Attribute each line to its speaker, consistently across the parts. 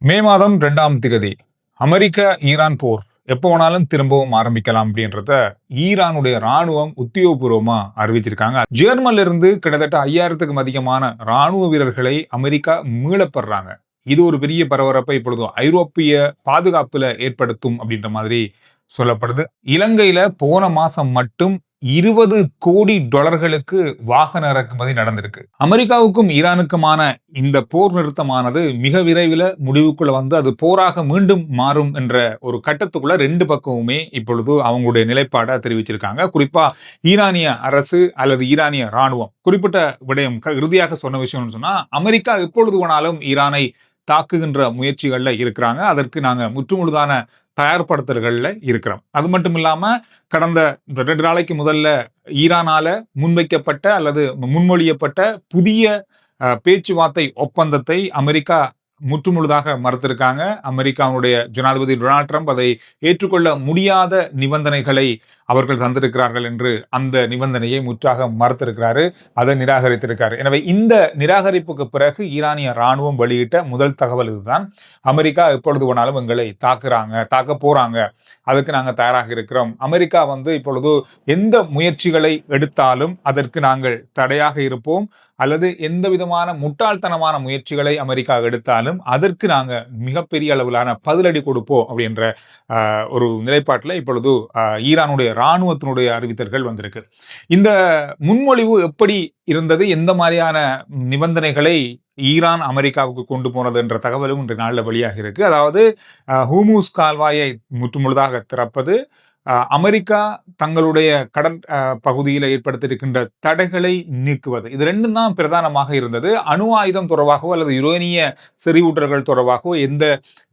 Speaker 1: மே மாதம் 2ஆம் திகதி அமெரிக்க ஈரான் போர் எப்போ வேணாலும் திரும்பவும் ஆரம்பிக்கலாம் அப்படின்றத ஈரானுடைய ராணுவம் உத்தியோகபூர்வமா அறிவிச்சிருக்காங்க. ஜெர்மன்ல இருந்து கிட்டத்தட்ட 5000க்கும் அதிகமான ராணுவ வீரர்களை அமெரிக்கா மீளப்படுறாங்க. இது ஒரு பெரிய பரபரப்பை இப்பொழுது ஐரோப்பிய பாதுகாப்புல ஏற்படுத்தும் அப்படின்ற மாதிரி சொல்லப்படுது. இலங்கையில போன மாசம் மட்டும் 20 கோடி டாலர்களுக்கு வாகன இறக்குமதி நடந்திருக்கு. அமெரிக்காவுக்கும் ஈரானுக்குமான இந்த போர் நிறுத்தமானது மிக விரைவில் முடிவுக்குள்ள வந்து அது போராக மீண்டும் மாறும் என்ற ஒரு கட்டத்துக்குள்ள ரெண்டு பக்கமுமே இப்பொழுது அவங்களுடைய நிலைப்பாடை தெரிவிச்சிருக்காங்க. குறிப்பா ஈரானிய அரசு அல்லது ஈரானிய ராணுவம் குறிப்பிட்ட விடயம் இறுதியாக சொன்ன விஷயம்னு சொன்னா, அமெரிக்கா எப்பொழுது வேணாலும் ஈரானை தாக்குகின்ற முயற்சிகள்ல இருக்கிறாங்க. அதற்கு நாங்க முற்றுமுழுதான தயார்படுத்தல்கள்ல இருக்கிறோம். அது மட்டும் இல்லாம கடந்த 2 நாளைக்கு முதல்ல ஈரானால முன்வைக்கப்பட்ட அல்லது முன்மொழியப்பட்ட புதிய பேச்சுவார்த்தை ஒப்பந்தத்தை அமெரிக்கா முற்றுமுழுதாக மறுத்திருக்காங்க. அமெரிக்காவுடைய ஜனாதிபதி டொனால்ட் ட்ரம்ப் அதை ஏற்றுக்கொள்ள முடியாத நிபந்தனைகளை அவர்கள் தந்திருக்கிறார்கள் என்று அந்த நிபந்தனையை முற்றாக மறுத்திருக்கிறாரு. அதை நிராகரித்திருக்காரு. எனவே இந்த நிராகரிப்புக்கு பிறகு ஈரானிய ராணுவம் வெளியிட்ட முதல் தகவல் இதுதான். அமெரிக்கா எப்பொழுது வேணாலும் எங்களை தாக்க போறாங்க. அதுக்கு நாங்கள் தயாராக இருக்கிறோம். அமெரிக்கா இப்பொழுது எந்த முயற்சிகளை எடுத்தாலும் அதற்கு நாங்கள் தடையாக இருப்போம். அல்லது எந்த விதமான முட்டாள்தனமான முயற்சிகளை அமெரிக்கா எடுத்தாலும் அதற்கு நாங்க மிகப்பெரிய அளவிலான பதிலடி கொடுப்போம் அப்படின்ற ஒரு நிலைப்பாட்டில் இப்பொழுது ஈரானுடைய இராணுவத்தினுடைய அறிவித்தல்கள் வந்திருக்கு. இந்த முன்மொழிவு எப்படி இருந்தது, எந்த மாதிரியான நிபந்தனைகளை ஈரான் அமெரிக்காவுக்கு கொண்டு போனது என்ற தகவலும் இன்று நாளில் வெளியாக இருக்கு. அதாவது ஹூமூஸ் கால்வாயை முற்றுமுழுதாக திறப்பது, அமெரிக்கா தங்களுடைய கடல் பகுதியில் ஏற்படுத்தியிருக்கின்ற தடைகளை நீக்குவது, இது ரெண்டும் தான் பிரதானமாக இருந்தது. அணு ஆயுதம் தொடர்பாகவோ அல்லது யுரேனிய செறிவூட்டல்கள் தொடர்பாகவோ எந்த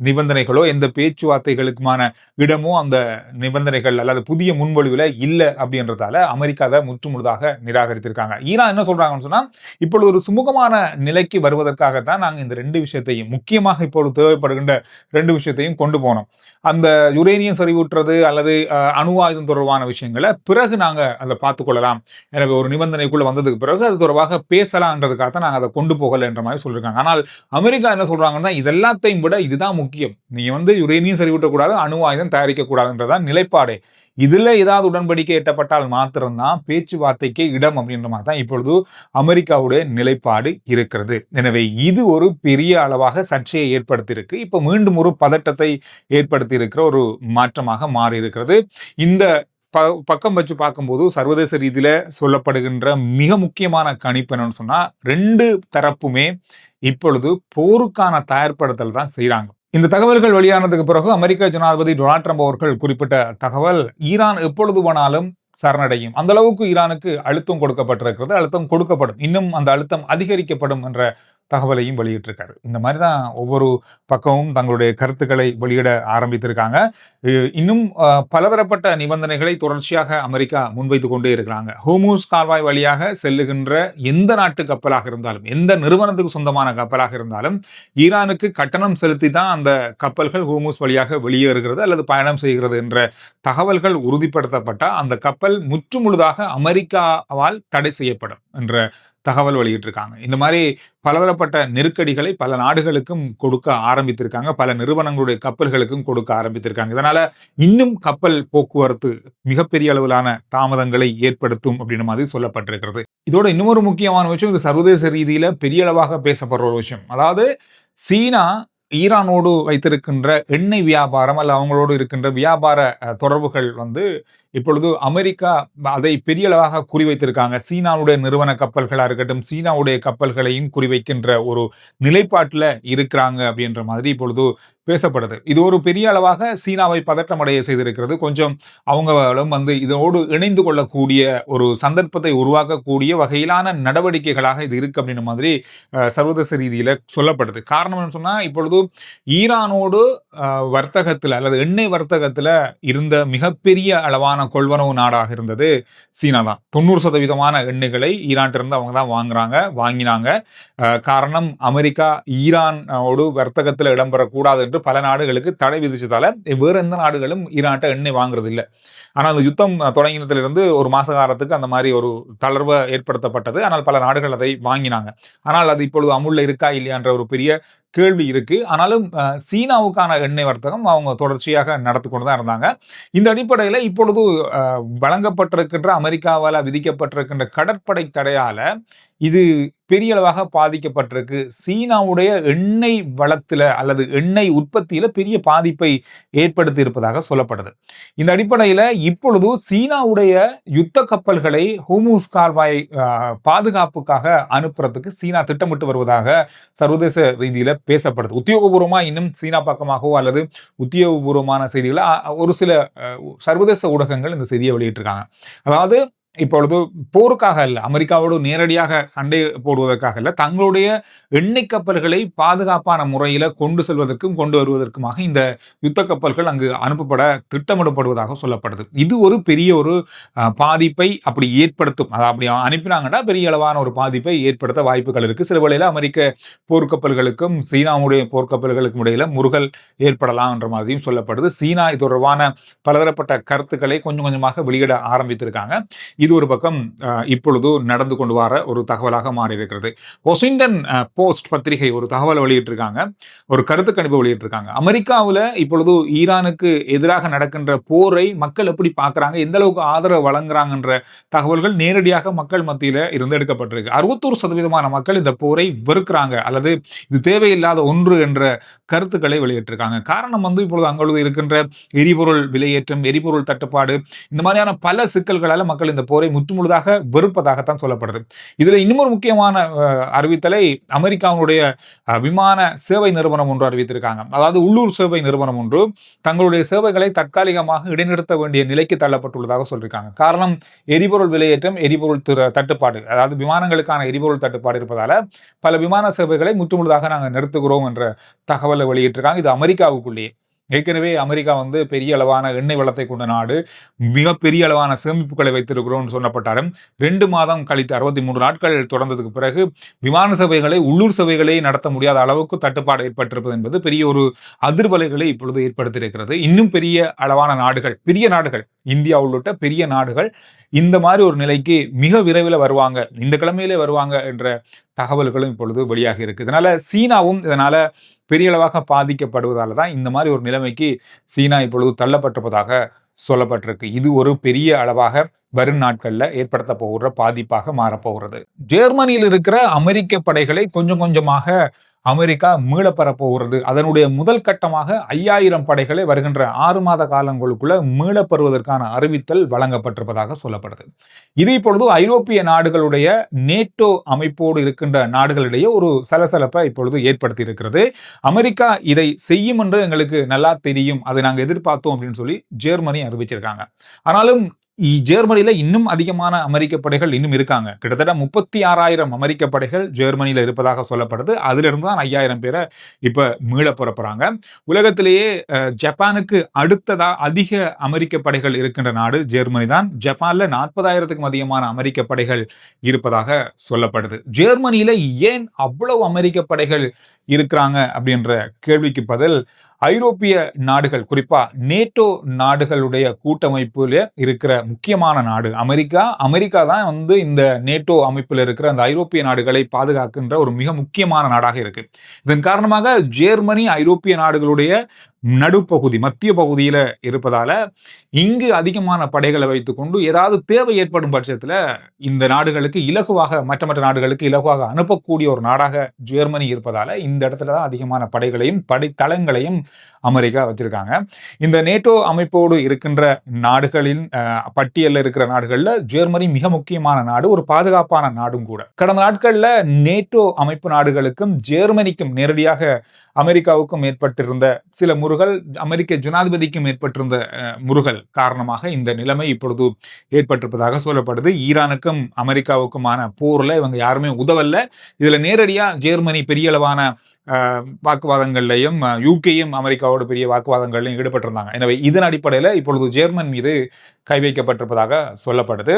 Speaker 1: நிபந்தனைகளோ எந்த பேச்சுவார்த்தைகளுக்குமான இடமோ அந்த நிபந்தனைகள் அல்லது புதிய முன்மொழிவுல இல்லை அப்படின்றதால அமெரிக்கா அதை முற்றுமுழுதாக நிராகரித்திருக்காங்க. ஈரான் என்ன சொல்றாங்கன்னு சொன்னா, இப்பொழுது ஒரு சுமூகமான நிலைக்கு வருவதற்காகத்தான் நாங்கள் இந்த ரெண்டு விஷயத்தையும், முக்கியமாக இப்பொழுது தேவைப்படுகின்ற ரெண்டு விஷயத்தையும் கொண்டு போனோம். அந்த யுரேனியம் செறிவூட்டுறது அல்லது அணு ஆயுதம் தொடர்பான விஷயங்களை பிறகு நாங்க அதை பார்த்துக் கொள்ளலாம். எனவே ஒரு நிபந்தனைக்குள்ள வந்ததுக்கு பிறகு அது தொடர்பாக பேசலாம்ன்றதுக்காக தான் நாங்கள் அதை கொண்டு போகல என்ற மாதிரி சொல்லியிருக்காங்க. ஆனால் அமெரிக்கா என்ன சொல்றாங்கன்னா, இது எல்லாத்தையும் விட இதுதான் முக்கியம். நீங்க யுரேனியம் செறிவூட்டக்கூடாது, அணு ஆயுதம் தயாரிக்க கூடாதுன்றதான் நிலைப்பாடே. இதுல ஏதாவது உடன்படிக்கை எட்டப்பட்டால் மாத்திரம்தான் பேச்சுவார்த்தைக்கு இடம் அப்படின்ற மாதிரி தான் இப்பொழுது அமெரிக்காவுடைய நிலைப்பாடு இருக்கிறது. எனவே இது ஒரு பெரிய அளவாக சர்ச்சையை ஏற்படுத்தியிருக்கு. இப்ப மீண்டும் ஒரு பதட்டத்தை ஏற்படுத்தி இருக்கிற ஒரு மாற்றமாக மாறி இருக்கிறது. இந்த பக்கம் வச்சு பார்க்கும்போது சர்வதேச ரீதியில சொல்லப்படுகின்ற மிக முக்கியமான கணிப்பு என்னன்னு சொன்னா, ரெண்டு தரப்புமே இப்பொழுது போருக்கான தயார்படுத்தல் தான் செய்யறாங்க. இந்த தகவல்கள் வெளியானதுக்கு பிறகு அமெரிக்க ஜனாதிபதி டொனால்ட் ட்ரம்ப் அவர்கள் குறிப்பிட்ட தகவல், ஈரான் எப்பொழுது வேணாலும் சரணடையும். அந்த அளவுக்கு ஈரானுக்கு அழுத்தம் கொடுக்கப்பட்டிருக்கிறது, அழுத்தம் கொடுக்கப்படும், இன்னும் அந்த அழுத்தம் அதிகரிக்கப்படும் என்ற தகவலையும் வெளியிட்டிருக்காரு. இந்த மாதிரி தான் ஒவ்வொரு பக்கமும் தங்களுடைய கருத்துக்களை வெளியிட ஆரம்பித்திருக்காங்க. இன்னும் பலதரப்பட்ட நிபந்தனைகளை தொடர்ச்சியாக அமெரிக்கா முன்வைத்து கொண்டே இருக்கிறாங்க. ஹோமூஸ் கால்வாய் வழியாக செல்லுகின்ற எந்த நாட்டு கப்பலாக இருந்தாலும், எந்த நிறுவனத்துக்கு சொந்தமான கப்பலாக இருந்தாலும் ஈரானுக்கு கட்டணம் செலுத்தி தான் அந்த கப்பல்கள் ஹோமூஸ் வழியாக வெளியேறுகிறது அல்லது பயணம் செய்கிறது என்ற தகவல்கள் உறுதிப்படுத்தப்பட்ட அந்த கப்பல் முற்றுமுழுதாக அமெரிக்காவால் தடை செய்யப்படும் என்ற தகவல் வெளியிட்டிருக்காங்க. இந்த மாதிரி பலதரப்பட்ட நெருக்கடிகளை பல நாடுகளுக்கும் கொடுக்க ஆரம்பித்திருக்காங்க, பல நிறுவனங்களுடைய கப்பல்களுக்கும் கொடுக்க ஆரம்பித்திருக்காங்க. இதனால இன்னும் கப்பல் போக்குவரத்து மிகப்பெரிய அளவிலான தாமதங்களை ஏற்படுத்தும் அப்படின்ற மாதிரி சொல்லப்பட்டிருக்கிறது. இதோட இன்னொரு முக்கியமான விஷயம், இது சர்வதேச ரீதியில பெரிய அளவாக பேசப்படுற ஒரு விஷயம். அதாவது சீனா ஈரானோடு வைத்திருக்கின்ற எண்ணெய் வியாபாரம் அல்ல அவங்களோடு இருக்கின்ற வியாபார தொடர்புகள் இப்பொழுது அமெரிக்கா அதை பெரிய அளவாக குறிவைத்திருக்காங்க. சீனாவுடைய நிறுவன கப்பல்களா இருக்கட்டும், சீனாவுடைய கப்பல்களையும் குறிவைக்கின்ற ஒரு நிலைப்பாட்டில் இருக்கிறாங்க அப்படின்ற மாதிரி இப்பொழுது பேசப்படுது. இது ஒரு பெரிய அளவாக சீனாவை பதற்றமடைய செய்திருக்கிறது. கொஞ்சம் அவங்களும் இதோடு இணைந்து கொள்ளக்கூடிய ஒரு சந்தர்ப்பத்தை உருவாக்கக்கூடிய வகையிலான நடவடிக்கைகளாக இது இருக்கு அப்படின்ற மாதிரி சர்வதேச ரீதியில சொல்லப்படுது. காரணம் சொன்னா, இப்பொழுது ஈரானோடு வர்த்தகத்துல அல்லது எண்ணெய் வர்த்தகத்துல இருந்த மிகப்பெரிய அளவான கொள்வனவு நாடாக இருந்தது சீனா தான். 90% எண்ணெய்களை ஈரான்ட்டிருந்து அவங்க தான் வாங்கினாங்க. காரணம், அமெரிக்கா ஈரானோடு வர்த்தகத்தில் இடம்பெறக்கூடாது என்று பல நாடுகளுக்கு தடை விதிச்சதால வேற எந்த நாடுகளும் ஈரான்ட்ட எண்ணெய் வாங்குறது இல்லை. ஆனால் அந்த யுத்தம் தொடங்கினதிலிருந்து ஒரு மாச காலத்துக்கு அந்த மாதிரி ஒரு தளர்வு ஏற்படுத்தப்பட்டது. ஆனால் பல நாடுகள் அதை வாங்கினாங்க. ஆனால் அது இப்பொழுது அமுல்ல இருக்கா இல்லையான்ற ஒரு பெரிய கேள்வி இருக்கு. ஆனாலும் சீனாவுக்கான எண்ணெய் வர்த்தகம் அவங்க தொடர்ச்சியாக நடத்தி கொண்டு தான் இருந்தாங்க. இந்த அடிப்படையில இப்பொழுது வழங்கப்பட்டிருக்கின்ற அமெரிக்காவால விதிக்கப்பட்டிருக்கின்ற கடற்படை தடையால இது பெரிய அளவாக பாதிக்கப்பட்டிருக்கு. சீனாவுடைய எண்ணெய் வளத்துல அல்லது எண்ணெய் உற்பத்தியில பெரிய பாதிப்பை ஏற்படுத்தி இருப்பதாக சொல்லப்படுது. இந்த அடிப்படையில இப்பொழுது சீனாவுடைய யுத்த கப்பல்களை ஹோர்முஸ் கால்வாய் பாதுகாப்புக்காக அனுப்புறதுக்கு சீனா திட்டமிட்டு வருவதாக சர்வதேச ரீதியில பேசப்படுது. உத்தியோகபூர்வமா இன்னும் சீனா பக்கமாகவோ அல்லது உத்தியோகபூர்வமான செய்திகளை ஒரு சில சர்வதேச ஊடகங்கள் இந்த செய்தியை வெளியிட்டிருக்காங்க. அதாவது இப்பொழுது போருக்காக அல்ல, அமெரிக்காவோடு நேரடியாக சண்டை போடுவதற்காக அல்ல, தங்களுடைய எண்ணெய் கப்பல்களை பாதுகாப்பான முறையில கொண்டு செல்வதற்கும் கொண்டு வருவதற்குமாக இந்த யுத்த கப்பல்கள் அங்கு அனுப்பப்பட திட்டமிடப்படுவதாக சொல்லப்படுது. இது ஒரு பெரிய ஒரு பாதிப்பை அப்படி ஏற்படுத்தும். அதை அப்படி அனுப்பினாங்கன்னா பெரிய அளவான ஒரு பாதிப்பை ஏற்படுத்த வாய்ப்புகள் இருக்கு. சில வேளையில அமெரிக்க போர்க்கப்பல்களுக்கும் சீனாவுடைய போர்க்கப்பல்களுக்கும் இடையில முறுகல் ஏற்படலாம் என்ற மாதிரியும் சொல்லப்படுது. சீனா இது தொடர்பான பலதரப்பட்ட கருத்துக்களை கொஞ்சம் கொஞ்சமாக வெளியிட ஆரம்பித்திருக்காங்க. இது ஒரு பக்கம் இப்பொழுது நடந்து கொண்டு வர ஒரு தகவலாக மாறி இருக்கிறது. வாஷிங்டன் போஸ்ட் பத்திரிகை ஒரு தகவல் வெளியிட்டிருக்காங்க, ஒரு கருத்து கணிப்பு வெளியிட்டிருக்காங்க. அமெரிக்காவில் இப்பொழுது ஈரானுக்கு எதிராக நடக்கின்ற போரை மக்கள் எப்படி பார்க்கறாங்க, எந்த அளவுக்கு ஆதரவு வழங்குறாங்கன்ற தகவல்கள் நேரடியாக மக்கள் மத்தியில இருந்து எடுக்கப்பட்டிருக்கு. 61% மக்கள் இந்த போரை வெறுக்கிறாங்க அல்லது இது தேவையில்லாத ஒன்று என்ற கருத்துக்களை வெளியிட்டிருக்காங்க. காரணம் இப்பொழுது அங்குள்ள இருக்கின்ற எரிபொருள் விலையேற்றம், எரிபொருள் தட்டுப்பாடு, இந்த மாதிரியான பல சிக்கல்களால மக்கள் இந்த போரை முற்றுமுழுதாக வெறுப்பதாகத்தான் சொல்லப்படுது. இதுல இன்னும் ஒரு முக்கியமான அறிவித்தலை அமெரிக்காவுடைய விமான சேவை நிறுவனம் ஒன்று அறிவித்திருக்காங்க. அதாவது உள்ளூர் சேவை நிறுவனம் ஒன்று தங்களுடைய சேவைகளை தற்காலிகமாக இடைநிறுத்த வேண்டிய நிலைக்கு தள்ளப்பட்டுள்ளதாக சொல்லியிருக்காங்க. காரணம் எரிபொருள் விலையேற்றம், எரிபொருள் தட்டுப்பாடு, அதாவது விமானங்களுக்கான எரிபொருள் தட்டுப்பாடு இருப்பதால பல விமான சேவைகளை முற்றுமுழுதாக நாங்கள் நிறுத்துகிறோம் என்ற தகவலை வெளியிட்டிருக்காங்க. இது அமெரிக்காவுக்குள்ளேயே. ஏற்கனவே அமெரிக்கா பெரிய அளவான எண்ணெய் வளத்தை கொண்ட நாடு, மிகப்பெரிய அளவான சேமிப்புகளை வைத்திருக்கிறோம் சொல்லப்பட்டாலும் 2 மாதம் கழித்து 63 நாட்கள் தொடர்ந்ததுக்கு பிறகு விமான சேவைகளை, உள்ளூர் சேவைகளை நடத்த முடியாத அளவுக்கு தட்டுப்பாடு ஏற்பட்டிருப்பது என்பது பெரிய ஒரு அதிர்வலைகளை இப்பொழுது ஏற்படுத்தியிருக்கிறது. இன்னும் பெரிய அளவான நாடுகள், பெரிய நாடுகள், இந்தியா உள்ளிட்ட பெரிய நாடுகள் இந்த மாதிரி ஒரு நிலைக்கு மிக விரைவில் வருவாங்க, இந்த கிழமையிலே வருவாங்க என்ற தகவல்களும் இப்பொழுது வெளியாக இருக்கு. இதனால சீனாவும் இதனால பெரிய அளவாக பாதிக்கப்படுவதால தான் இந்த மாதிரி ஒரு நிலைமைக்கு சீனா இப்பொழுது தள்ளப்பட்டிருப்பதாக சொல்லப்பட்டிருக்கு. இது ஒரு பெரிய அளவாக வரும் நாட்கள்ல ஏற்படுத்த போகிற பாதிப்பாக மாறப்போகிறது. ஜெர்மனியில் இருக்கிற அமெரிக்க படைகளை கொஞ்சம் கொஞ்சமாக அமெரிக்கா மீளப்பெற போகிறது. அதனுடைய முதல் கட்டமாக 5000 படைகளை வருகின்ற 6 மாத காலங்களுக்குள்ள மீளப்பெறுவதற்கான அறிவித்தல் வழங்கப்பட்டிருப்பதாக சொல்லப்படுது. இது இப்பொழுது ஐரோப்பிய நாடுகளுடைய நேட்டோ அமைப்போடு இருக்கின்ற நாடுகளிடையே ஒரு சலசலப்பை இப்பொழுது ஏற்படுத்தி இருக்கிறது. அமெரிக்கா இதை செய்யும் என்று எங்களுக்கு நல்லா தெரியும், அதை நாங்கள் எதிர்பார்த்தோம் அப்படின்னு சொல்லி ஜெர்மனி அறிவிச்சிருக்காங்க. ஆனாலும் ஜெர்மனியில இன்னும் அதிகமான அமெரிக்க படைகள் இன்னும் இருக்காங்க. கிட்டத்தட்ட 36,000 அமெரிக்க படைகள் ஜெர்மனியில இருப்பதாக சொல்லப்படுது. அதுல இருந்து தான் 5000 பேரை இப்ப மீள புறப்படுறாங்க. உலகத்திலேயே ஜப்பானுக்கு அடுத்ததா அதிக அமெரிக்க படைகள் இருக்கின்ற நாடு ஜெர்மனி தான். ஜப்பான்ல 40,000க்கும் அதிகமான அமெரிக்க படைகள் இருப்பதாக சொல்லப்படுது. ஜெர்மனியில ஏன் அவ்வளவு அமெரிக்க படைகள் இருக்கிறாங்க அப்படின்ற கேள்விக்கு பதில், ஐரோப்பிய நாடுகள், குறிப்பா நேட்டோ நாடுகளுடைய கூட்டமைப்புல இருக்கிற முக்கியமான நாடு அமெரிக்கா. அமெரிக்கா தான் இந்த நேட்டோ அமைப்பில் இருக்கிற அந்த ஐரோப்பிய நாடுகளை பாதுகாக்கின்ற ஒரு மிக முக்கியமான நாடாக இருக்கு. இதன் காரணமாக ஜெர்மனி ஐரோப்பிய நாடுகளுடைய நடுப்பகுதி, மத்திய பகுதியில இருப்பதால இங்கு அதிகமான படைகளை வைத்துக்கொண்டு ஏதாவது தேவை ஏற்படும் பட்சத்துல இந்த நாடுகளுக்கு இலகுவாக, மற்ற நாடுகளுக்கு இலகுவாக அனுப்பக்கூடிய ஒரு நாடாக ஜெர்மனி இருப்பதால இந்த இடத்துலதான் அதிகமான படைகளையும் படைத்தளங்களையும் அமெரிக்கா வச்சிருக்காங்க. இந்த நேட்டோ அமைப்போடு இருக்கின்ற நாடுகளின் பட்டியலில் இருக்கிற நாடுகள்ல ஜெர்மனி மிக முக்கியமான நாடு, ஒரு பாதுகாப்பான நாடும் கூட. கடந்த நாட்கள்ல நேட்டோ அமைப்பு நாடுகளுக்கும் ஜெர்மனிக்கும் நேரடியாக அமெரிக்காவுக்கும் ஏற்பட்டிருந்த சில முறுகல், அமெரிக்க ஜனாதிபதிக்கும் ஏற்பட்டிருந்த முறுகல் காரணமாக இந்த நிலைமை இப்பொழுது ஏற்பட்டிருப்பதாக சொல்லப்படுது. ஈரானுக்கும் அமெரிக்காவுக்குமான போர்ல இவங்க யாருமே உதவல்ல. இதுல நேரடியா ஜெர்மனி பெரிய அளவான வாக்குவாதங்கள்லையும், யூகேயும் அமெரிக்காவோட பெரிய வாக்குவாதங்களையும் ஈடுபட்டிருந்தாங்க. எனவே இதன் அடிப்படையில் இப்பொழுது ஜெர்மன் மீது கை வைக்கப்பட்டிருப்பதாக சொல்லப்படுது.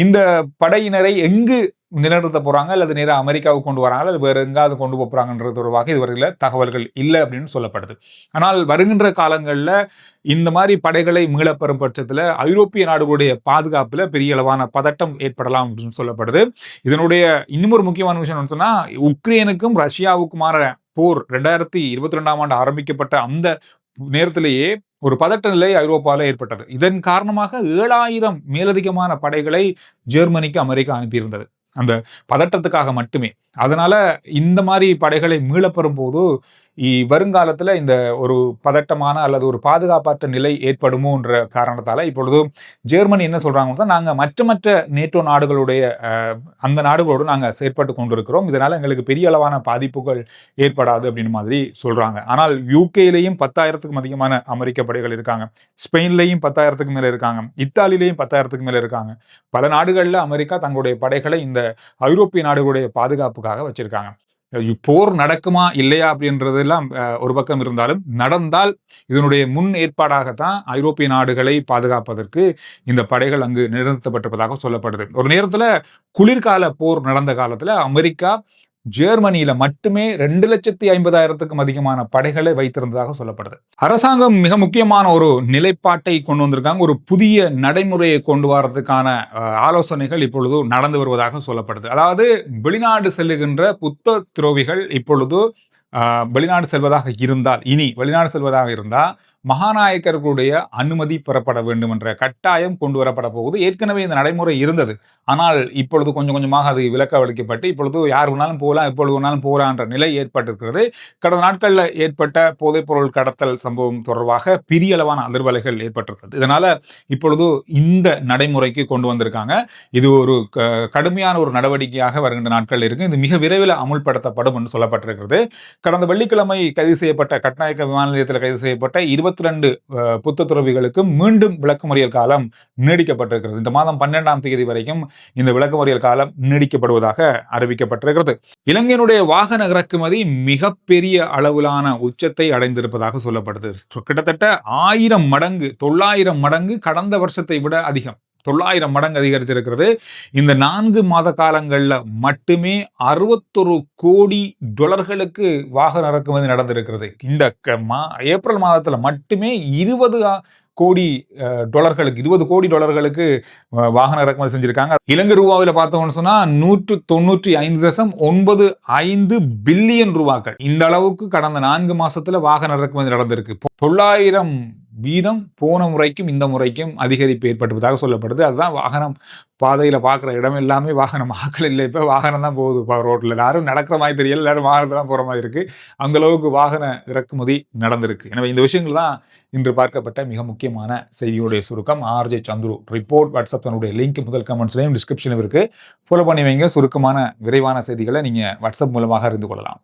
Speaker 1: இந்த படையினரை எங்கு நிலைநிறுத்த போறாங்க அல்லது நேராக அமெரிக்காவுக்கு கொண்டு வராங்க அல்லது வேறு எங்காவது கொண்டு போறாங்கன்றது தொடர்பாக இதுவரையில் தகவல்கள் இல்லை அப்படின்னு சொல்லப்படுது. ஆனால் வருகின்ற காலங்களில் இந்த மாதிரி படைகளை மீளப்பெறும் பட்சத்தில் ஐரோப்பிய நாடுகளுடைய பாதுகாப்பில் பெரிய அளவான பதட்டம் ஏற்படலாம் அப்படின்னு சொல்லப்படுது. இதனுடைய இன்னும் ஒரு முக்கியமான விஷயம் சொன்னா, உக்ரைனுக்கும் ரஷ்யாவுக்குமான போர் 2022ஆம் ஆண்டு ஆரம்பிக்கப்பட்ட அந்த நேரத்திலேயே ஒரு பதட்ட நிலை ஐரோப்பாவில் ஏற்பட்டது. இதன் காரணமாக 7000 மேலதிகமான படைகளை ஜெர்மனிக்கு அமெரிக்கா அனுப்பியிருந்தது, அந்த பதட்டத்துக்காக மட்டுமே. அதனால இந்த மாதிரி படைகளை மீளப்பெறும் போது வருங்காலத்துல இந்த ஒரு பதட்டமான அல்லது ஒரு பாதுகாப்பற்ற நிலை ஏற்படுமோன்ற காரணத்தால இப்பொழுது ஜெர்மனி என்ன சொல்றாங்கன்னா, நாங்க மற்ற நேட்டோ நாடுகளுடைய அந்த நாடுகளோடு நாங்க செயற்பட்டு கொண்டிருக்கிறோம், இதனால எங்களுக்கு பெரிய அளவான பாதிப்புகள் ஏற்படாது அப்படின்னு மாதிரி சொல்றாங்க. ஆனால் யூகேலையும் 10,000க்கும் அதிகமான அமெரிக்க படைகள் இருக்காங்க, ஸ்பெயின்லையும் 10,000க்கு மேல இருக்காங்க, இத்தாலியிலையும் 10,000க்கு மேல இருக்காங்க. பல நாடுகள்ல அமெரிக்கா தங்களுடைய படைகளை இந்த ஐரோப்பிய நாடுகளுடைய பாதுகாப்புக்காக வச்சிருக்காங்க. போர் நடக்குமா இல்லையா அப்படின்றதெல்லாம் ஒரு பக்கம் இருந்தாலும், நடந்தால் இதனுடைய முன் ஏற்பாடாகத்தான் ஐரோப்பிய நாடுகளை பாதுகாப்பதற்கு இந்த படைகள் அங்கு நிறுத்தப்பட்டிருப்பதாக சொல்லப்படுது. ஒரு நேரத்துல குளிர்கால போர் நடந்த காலத்துல அமெரிக்கா ஜெர்மனியில மட்டுமே 2,50,000க்கும் அதிகமான படைகளை வைத்திருந்ததாக சொல்லப்படுது. அரசாங்கம் மிக முக்கியமான ஒரு நிலைப்பாட்டை கொண்டு வந்திருக்காங்க. ஒரு புதிய நடைமுறையை கொண்டு வரதுக்கான ஆலோசனைகள் இப்பொழுது நடந்து வருவதாக சொல்லப்படுது. அதாவது வெளிநாடு செல்லுகின்ற புத்த துறவிகள் இப்பொழுது வெளிநாடு செல்வதாக இருந்தால் மகாநாயக்கர்களுடைய அனுமதி பெறப்பட வேண்டும் என்ற கட்டாயம் கொண்டு வரப்பட போகுது. ஏற்கனவே இந்த நடைமுறை இருந்தது, ஆனால் இப்பொழுது கொஞ்சம் கொஞ்சமாக அது விலக்களிக்கப்பட்டு இப்பொழுது யார் வேணாலும் போகலாம், எப்பொழுது வேணாலும் போகலாம் என்ற நிலை ஏற்பட்டிருக்கிறது. கடந்த நாட்களில் ஏற்பட்ட போதைப்பொருள் கடத்தல் சம்பவம் தொடர்பாக பெரிய அளவான அதிர்வலைகள் ஏற்பட்டிருக்கிறது. இதனால இப்பொழுது இந்த நடைமுறைக்கு கொண்டு வந்திருக்காங்க. இது ஒரு கடுமையான ஒரு நடவடிக்கையாக வருகின்ற நாட்கள் இருக்கு. இது மிக விரைவில் அமுல்படுத்தப்படும் என்று சொல்லப்பட்டிருக்கிறது. கடந்த வெள்ளிக்கிழமை கைது செய்யப்பட்ட கட்நாயக்க விமான நிலையத்தில் கைது செய்யப்பட்ட 22 புத்த துறவிகளுக்கு மீண்டும் விளக்கமறியல் காலம் நீடிக்கப்பட்டிருக்கிறது. இந்த மாதம் 12ஆம் தேதி வரைக்கும் இந்த விளக்கமறியல் காலம் நீடிக்கப்படுவதாக அறிவிக்கப்பட்டிருக்கிறது. இலங்கையினுடைய வாகன இறக்குமதி மிகப்பெரிய அளவிலான உச்சத்தை அடைந்திருப்பதாக சொல்லப்படுது. கிட்டத்தட்ட 1000 மடங்கு 900 மடங்கு கடந்த வருஷத்தை விட அதிகம், 900 மடங்கு அதிகரித்திருக்கிறது. இந்த 4 மாத காலங்களில் மட்டுமே $61 கோடி வாகன இறக்குமதி நடந்திருக்கிறது. இந்த ஏப்ரல் மாதத்தில் மட்டுமே 20 கோடி டாலர்களுக்கு வாகன இறக்குமதி செஞ்சிருக்காங்க. இலங்கை ரூபாவில் பார்த்தோம்னு சொன்னா 195.95 பில்லியன் ரூபாய்கள். இந்த அளவுக்கு கடந்த 4 மாசத்துல வாகன இறக்குமதி நடந்திருக்கு. 900 வீதம் போன முறைக்கும் இந்த முறைக்கும் அதிகரிப்பு ஏற்பட்டதாக சொல்லப்படுது. அதுதான் வாகனம் பாதையில பார்க்குற இடம் எல்லாமே வாகனம், ஆக்கள் இல்லை, இப்போ வாகனம் தான் போகுது ரோட்ல. யாரும் நடக்கிற மாதிரி தெரியல, எல்லாரும் வாகனத்தான் போற மாதிரி இருக்கு. அந்த அளவுக்கு வாகன இறக்குமதி நடந்திருக்கு. எனவே இந்த விஷயங்கள் தான் இன்று பார்க்கப்பட்ட மிக முக்கியமான செய்தியுடைய சுருக்கம். RJ Chandru report WhatsApp link முதல் கமெண்ட்ஸ்லையும் டிஸ்கிரிப்ஷனும் இருக்கு. ஃபாலோ பண்ணி வைங்க. சுருக்கமான விரைவான செய்திகளை நீங்க வாட்ஸ்அப் மூலமாக அறிந்து கொள்ளலாம்.